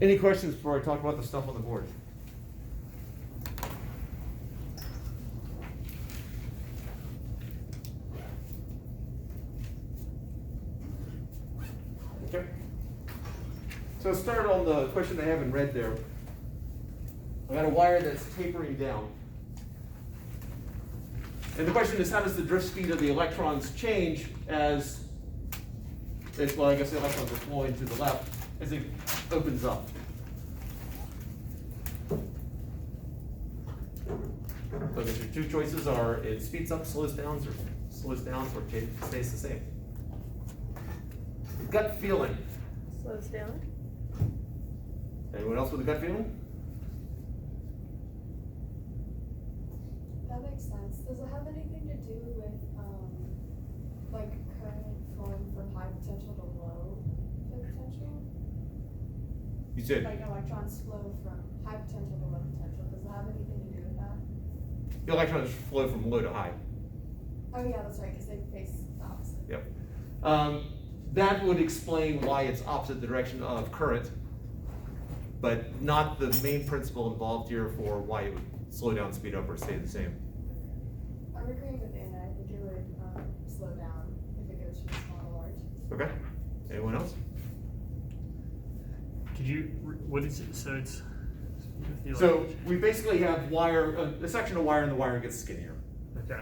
Any questions before I talk about the stuff on the board? Okay. So start on the question I have in red there. I got a wire that's tapering down. And the question is, how does the drift speed of the electrons change as well, I guess the electrons are flowing to the left as it opens up. So I guess your two choices are it speeds up, slows down, or stays the same. Gut feeling. Slows down. Anyone else with a gut feeling? That makes sense. Does it have anything to do with like current flowing from high potential to low potential? You said like electrons flow from high potential to low potential. Does it have anything to do with that? the electrons flow from low to high. Oh yeah, that's right, because they face the opposite. Yep. That would explain why it's opposite the direction of current, but not the main principle involved here for why it would slow down, speed up, or stay the same. I'm agreeing with Anna. I think it would slow down if it goes from small to large. Okay. Anyone else? Could you, what is it, so it's. So we basically have wire, a section of wire, and the wire gets skinnier. Okay.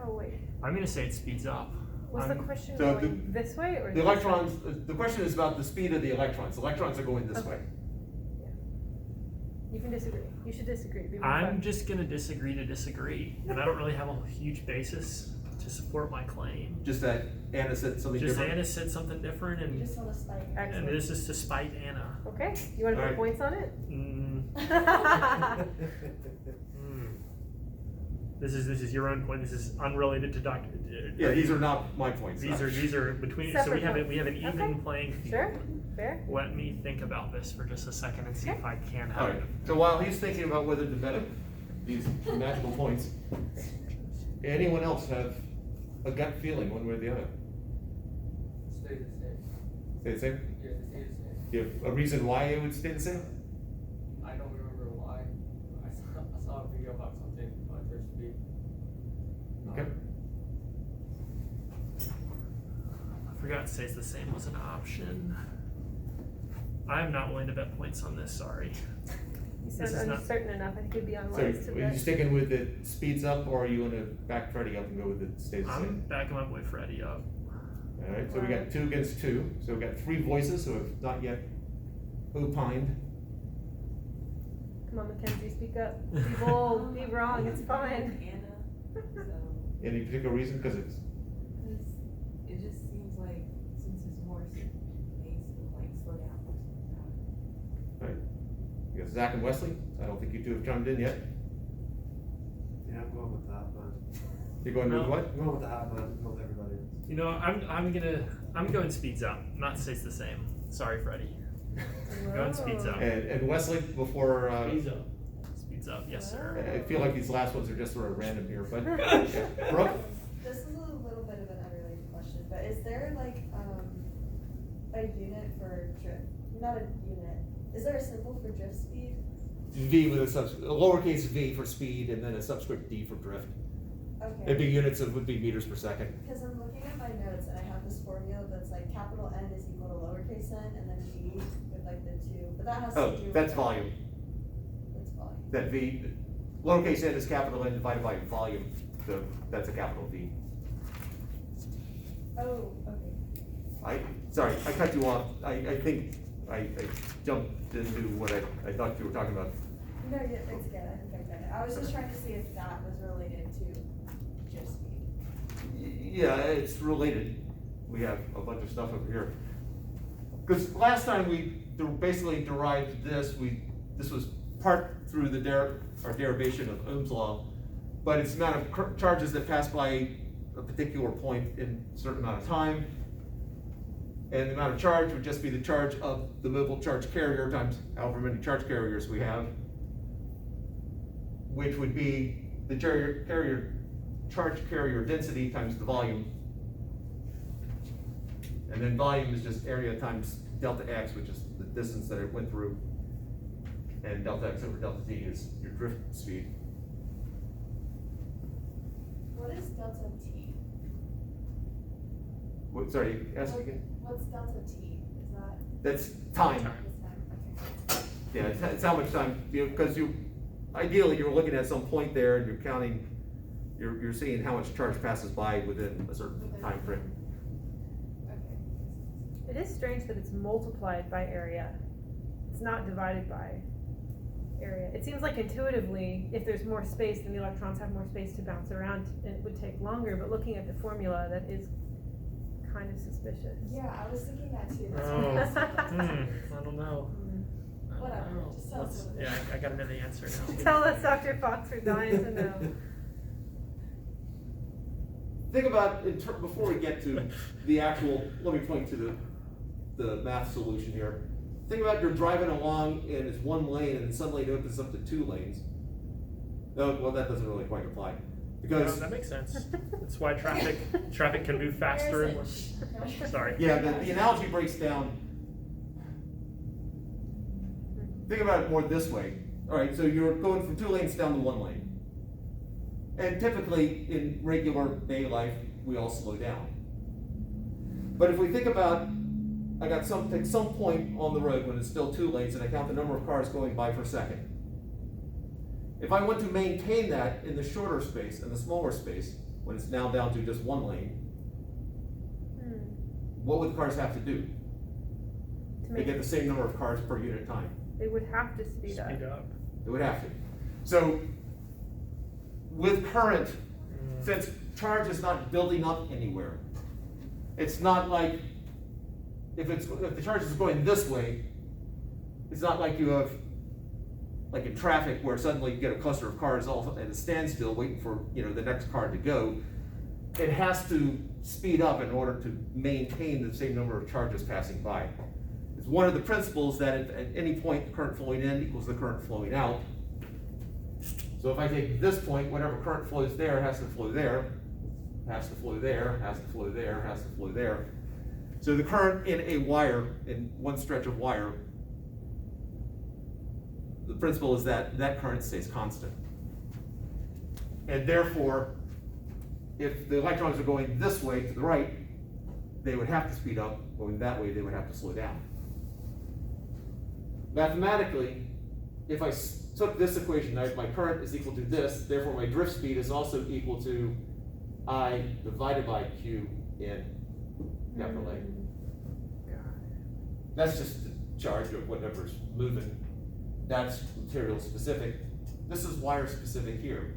Oh, wait. I'm gonna say it speeds up. Was the question so going this way or The this electrons, way? the question is about the speed of the electrons. The electrons are going this Okay. way. Yeah. You can disagree. You should disagree. Be more I'm fun. just gonna disagree to disagree, and I don't really have a huge basis to support my claim. Just that Anna said something Just different. Anna said something different, You and just want to spike. and this is to spite Anna. Okay. You want to put Alright. points on it? This is your own point. This is unrelated to Dr. Yeah, these are not my points. These are between. So Separate we have an points. even Okay. playing field. Sure. Fair. Let me think about this for just a second and see if I can All have right. it. So while he's thinking about whether to bet these magical points, anyone else have a gut feeling one way or the other? Stay the same. Stay the same? Yeah, stay the same. Do you have a reason why it would stay the same? I don't remember why. I saw a video about something about drift speed. Okay. I forgot stays the same was an option. I'm not willing to bet points on this, sorry. You sound This is not- uncertain enough. I think it'd be So unwise to are you bet. sticking with it speeds up, or are you going to back Freddy up and go with it stays the I'm same? backing my boy Freddy up. All right. So we got 2 against 2. So we got 3 voices who have not yet opined. Come on, Mackenzie, speak up. Be bold. Be wrong. It's fine. Anna, so, Any particular reason? Because it's because it just seems like since it's more pace, like slow down. right. You got Zach and Wesley. I don't think you two have chimed in yet. Yeah, I'm going with that, man. You're going with No. what? I'm going with the hat, man. Not everybody. You know, I'm going speeds up, not stays the same. Sorry, Freddy. Going speeds up. And Wesley before. Speeds up, yes sir. I feel like these last ones are just sort of random here, but yeah. Brooke? This is a little bit of an unrelated question, but is there like a unit for drift? Not a unit. Is there a symbol for drift speed? V with a lowercase v for speed, and then a subscript d for drift. It'd be Okay. units of would be meters per second. Because I'm looking at my notes and I have this formula that's like capital N is equal to lowercase n, and then V with like the 2. But that has to Oh, do with that's volume. That's volume. That v, lowercase n is capital N divided by volume, so that's a capital V. Oh, okay. Sorry, I cut you off. I think I jumped into what I thought you were talking about. No, yeah, it's good. I think I get it. I was just trying to see if that was related to drift speed. Yeah, it's related. We have a bunch of stuff over here. Because last time we basically derived this, this was part through our derivation of Ohm's law, but it's the amount of charges that pass by a particular point in a certain amount of time. And the amount of charge would just be the charge of the mobile charge carrier times however many charge carriers we have, which would be the charge carrier density times the volume. And then volume is just area times delta x, which is the distance that it went through, and delta x over delta t is your drift speed. What is delta T? Sorry, ask again? What's delta T? Is that That's time. this time? Okay. Yeah, it's how much time, because ideally, you're looking at some point there and you're counting, you're seeing how much charge passes by within a certain time frame. Okay. It is strange that it's multiplied by area. It's not divided by area. It seems like intuitively, if there's more space, then the electrons have more space to bounce around, and it would take longer, but looking at the formula, that is kind of suspicious. Yeah, I was thinking that too. That's Oh, why I was I don't know. I don't Whatever, know. just tell us what it Yeah, is. I gotta know the answer now. Tell us, Dr. Fox, we're dying to know. Think about, before we get to the actual, let me point to the math solution here. Think about you're driving along and it's one lane and then suddenly it opens up to 2 lanes. Oh, well, that doesn't really quite apply. Yeah, Because, that makes sense. That's why traffic can move faster. Where is it? Sorry. yeah, the analogy breaks down. Think about it more this way. All right, so you're going from 2 lanes down to 1 lane. And typically in regular day life, we all slow down. But if we think about, I got some point on the road when it's still 2 lanes and I count the number of cars going by per second. If I want to maintain that in the shorter space and the smaller space, when it's now down to just 1 lane, what would the cars have to do to get the same number of cars per unit time? They would have to speed up. Speed up. It would have to. So with current, since charge is not building up anywhere, it's not like if the charge is going this way, it's not like you have like in traffic where suddenly you get a cluster of cars all at a standstill waiting for the next car to go. It has to speed up in order to maintain the same number of charges passing by. It's one of the principles that at any point the current flowing in equals the current flowing out. So if I take this point, whatever current flows there has to flow there, has to flow there, has to flow there, has to flow there. So the current in a wire, in one stretch of wire, the principle is that that current stays constant. And therefore, if the electrons are going this way to the right, they would have to speed up. Going that way, they would have to slow down. Mathematically, if I took this equation, my current is equal to this, therefore my drift speed is also equal to I divided by Q in capital A. That's just the charge of whatever's moving. That's material specific. This is wire specific here.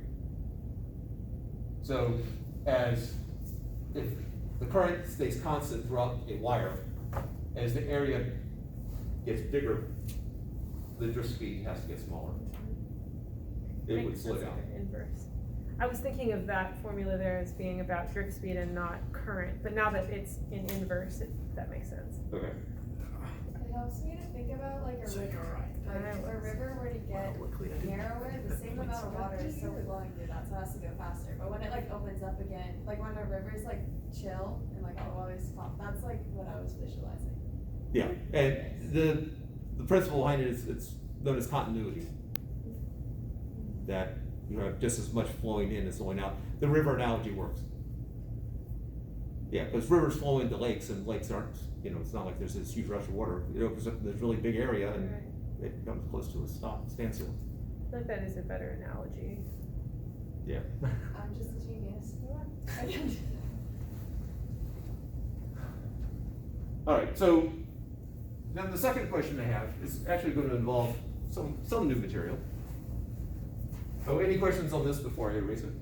So if the current stays constant throughout a wire, as the area gets bigger, the drift speed has to get smaller. It would Makes slow sense down. if they're inverse. I was thinking of that formula there as being about drift speed and not current, but now that it's in inverse, that makes sense. Okay. It helps me to think about like a So you're river. right. Like a river were to get Luckily I didn't narrower, the get same points amount of for water that. is still flowing through that, so it has to go faster. But when it like opens up again, like when a river is like chill and like all the water's calm, that's like what I was visualizing. Yeah, and the principle behind it is it's known as continuity. That you have just as much flowing in as flowing out. The river analogy works. Yeah, because rivers flow into lakes and lakes aren't, it's not like there's this huge rush of water. It opens up this really big area and Right. it comes close to a standstill. I feel like that is a better analogy. Yeah. I'm just a genius. I can do All right, so then the second question I have is actually going to involve some new material. Oh, any questions on this before I erase it?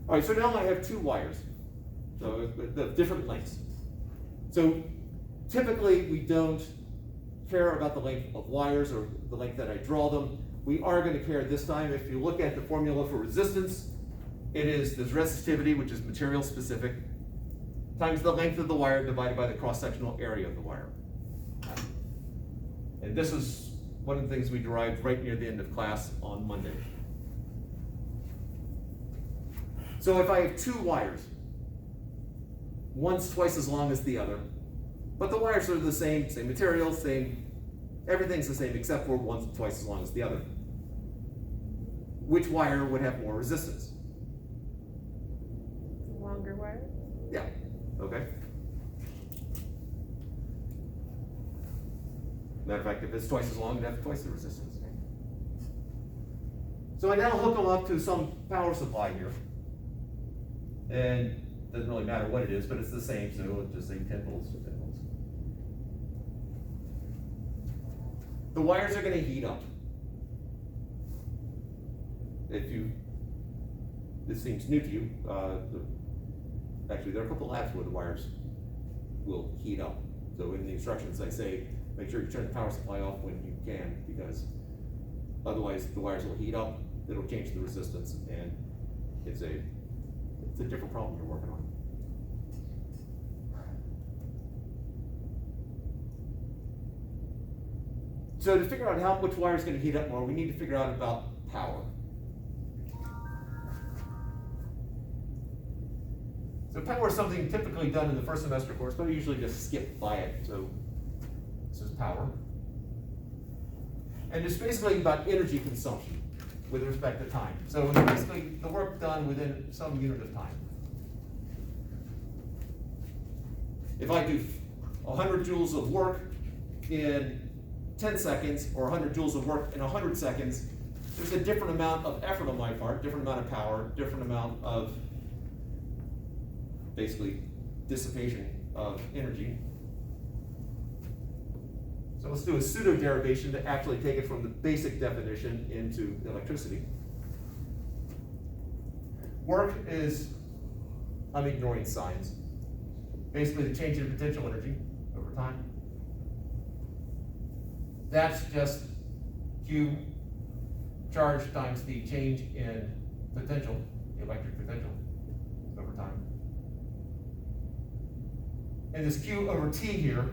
All right, so now I have 2 wires, so the different lengths. So typically we don't care about the length of wires or the length that I draw them. We are going to care this time. If you look at the formula for resistance, it is this resistivity, which is material specific, times the length of the wire divided by the cross-sectional area of the wire. And this is one of the things we derived right near the end of class on Monday. So if I have two wires, one's twice as long as the other, but the wires are the same material, everything's the same except for one's twice as long as the other. Which wire would have more resistance? Longer wire? Yeah, okay. Matter of fact, if it's twice as long, it'd have twice the resistance. So I now hook them up to some power supply here. And it doesn't really matter what it is, but it's the same, so it'll just say 10 volts to 10 volts. The wires are going to heat up. This seems new to you, actually there are a couple labs where the wires will heat up. So in the instructions I say, make sure you turn the power supply off when you can, because otherwise the wires will heat up, it'll change the resistance, and it's a different problem you're working on. So to figure out which wire is going to heat up more, we need to figure out about power. So power is something typically done in the first semester course, but I usually just skip by it. So this is power. And it's basically about energy consumption with respect to time. So it's basically the work done within some unit of time. If I do 100 joules of work in 10 seconds or 100 joules of work in 100 seconds, there's a different amount of effort on my part, different amount of power, different amount of basically dissipation of energy. So let's do a pseudo derivation to actually take it from the basic definition into electricity. Work is, I'm ignoring signs, basically the change in potential energy over time. That's just Q charge times the change in potential, the electric potential over time. And this Q over T here,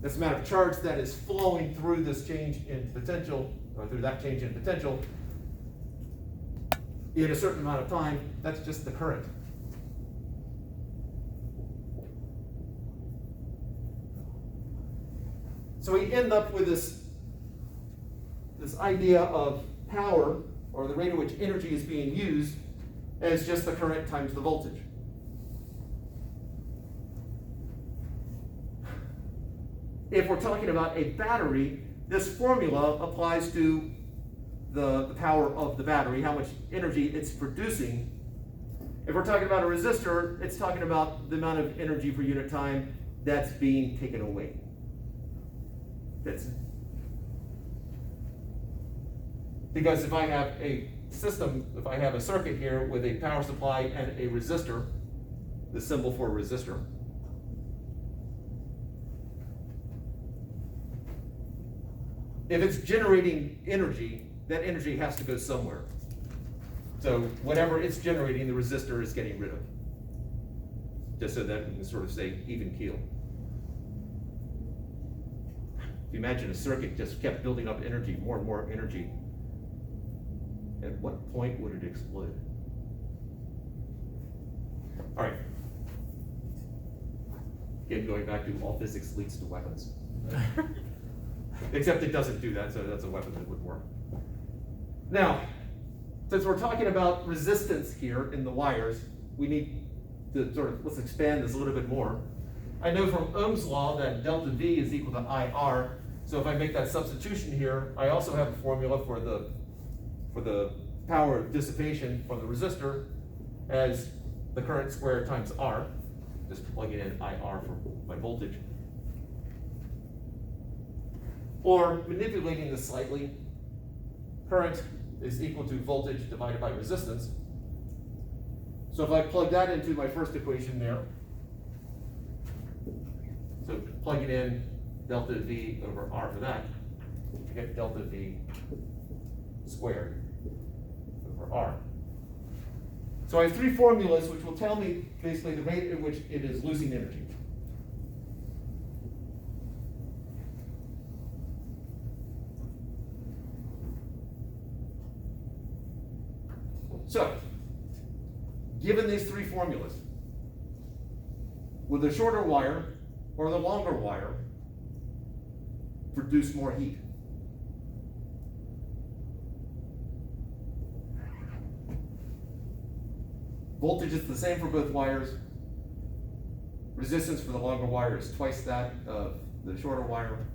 that's the amount of charge that is flowing through this change in potential, or through that change in potential in a certain amount of time. That's just the current. So we end up with this idea of power, or the rate at which energy is being used, as just the current times the voltage. If we're talking about a battery, this formula applies to the power of the battery, how much energy it's producing. If we're talking about a resistor, it's talking about the amount of energy per unit time that's being taken away. Because if I have a system, if I have a circuit here with a power supply and a resistor, the symbol for a resistor, if it's generating energy, that energy has to go somewhere. So whatever it's generating, the resistor is getting rid of. Just so that we can sort of say even keel. If you imagine a circuit just kept building up energy, more and more energy, at what point would it explode? All right. Again, going back to all physics leads to weapons. Except it doesn't do that, so that's a weapon that would work. Now, since we're talking about resistance here in the wires, we need to let's expand this a little bit more. I know from Ohm's law that delta V is equal to IR, so if I make that substitution here, I also have a formula for the power of dissipation from the resistor as the current squared times R, just plugging in IR for my voltage. Or manipulating this slightly, current is equal to voltage divided by resistance. So if I plug that into my first equation there, so plugging in delta V over R for that, I get delta V squared over R. So I have three formulas which will tell me basically the rate at which it is losing energy. So, given these three formulas, would the shorter wire or the longer wire produce more heat? Voltage is the same for both wires. Resistance for the longer wire is twice that of the shorter wire.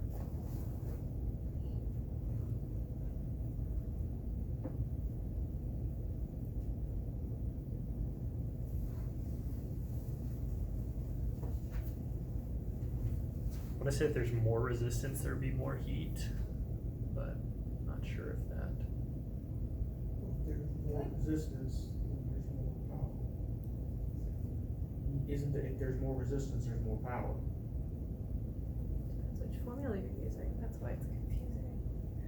I want to say if there's more resistance, there'd be more heat, but not sure if that. If there's more resistance, then there's more power. Isn't that if there's more resistance, there's more power? Depends which formula you're using, that's why it's confusing.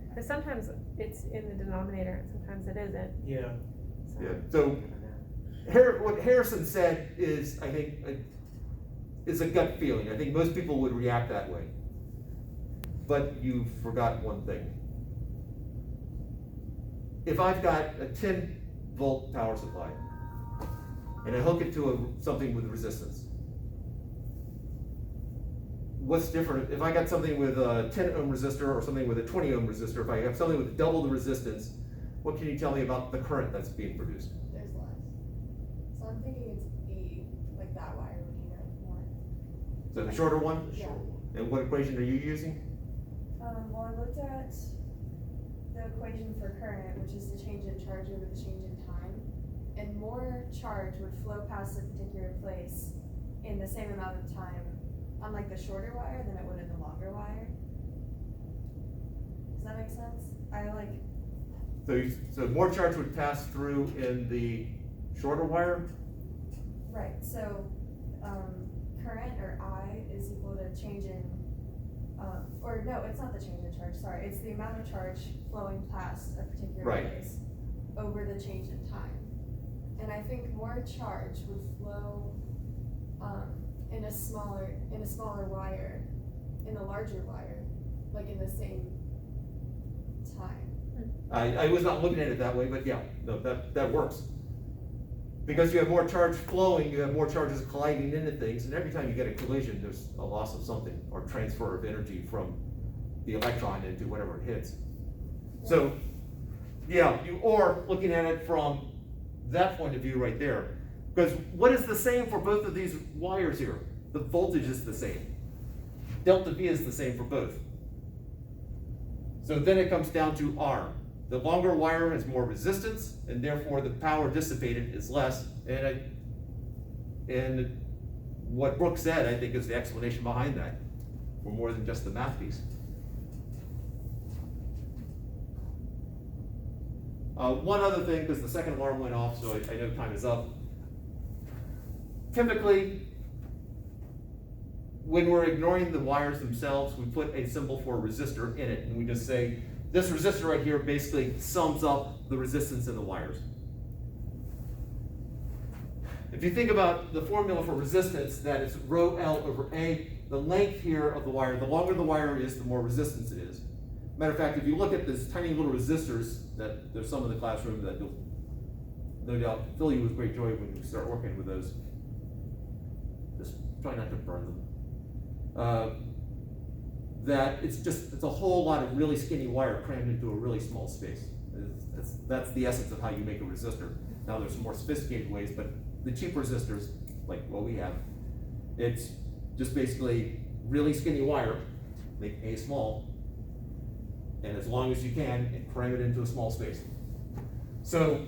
Because sometimes it's in the denominator and sometimes it isn't, Yeah. so. Yeah, so I don't know. What Harrison said is, I think, is a gut feeling. I think most people would react that way. But you forgot one thing. If I've got a 10-volt power supply and I hook it to something with resistance, what's different? If I got something with a 10 ohm resistor or something with a 20 ohm resistor, if I have something with double the resistance, what can you tell me about the current that's being produced? There's less. So I'm thinking it's B, like that wire would heat up more. So the shorter one? The short one. And what equation are you using? Well, I looked at the equation for current, which is the change in charge over the change in time, and more charge would flow past a particular place in the same amount of time on like the shorter wire than it would in the longer wire. Does that make sense? So more charge would pass through in the shorter wire? Right, so, current or I is equal to change in, or no, it's not the change in charge, sorry, it's the amount of charge flowing past a particular Right. place over the change in time. And I think more charge would flow, in a smaller wire, in a larger wire, like in the same time. I was not looking at it that way, but yeah, no, that works. Because you have more charge flowing, you have more charges colliding into things, and every time you get a collision, there's a loss of something, or transfer of energy from the electron into whatever it hits. So, yeah, or looking at it from that point of view right there. Because what is the same for both of these wires here? The voltage is the same. Delta V is the same for both. So then it comes down to R. The longer wire has more resistance, and therefore the power dissipated is less. And what Brooke said, I think, is the explanation behind that, for more than just the math piece. One other thing, because the second alarm went off, so I know time is up. Typically, when we're ignoring the wires themselves, we put a symbol for a resistor in it, and we just say, this resistor right here basically sums up the resistance in the wires. If you think about the formula for resistance, that is rho L over A, the length here of the wire, the longer the wire is, the more resistance it is. Matter of fact, if you look at these tiny little resistors, that there's some in the classroom that you'll no doubt fill you with great joy when you start working with those. Just try not to burn them. That it's a whole lot of really skinny wire crammed into a really small space. That's the essence of how you make a resistor. Now there's more sophisticated ways, but the cheap resistors, like what we have, it's just basically really skinny wire, make A small, and as long as you can, and cram it into a small space. So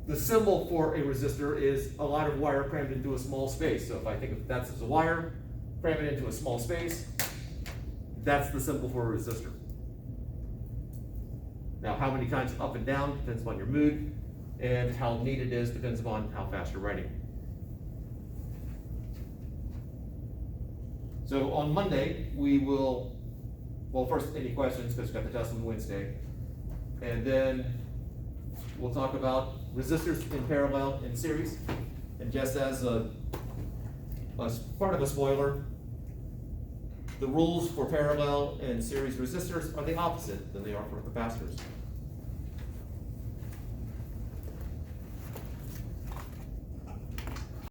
the symbol for a resistor is a lot of wire crammed into a small space. So if I think of that as a wire, cram it into a small space, that's the symbol for a resistor. Now, how many times up and down depends upon your mood, and how neat it is depends upon how fast you're writing. So on Monday, we will, well, first, any questions, because we've got the test on Wednesday. And then we'll talk about resistors in parallel and series. And just as part of a spoiler, the rules for parallel and series resistors are the opposite than they are for capacitors.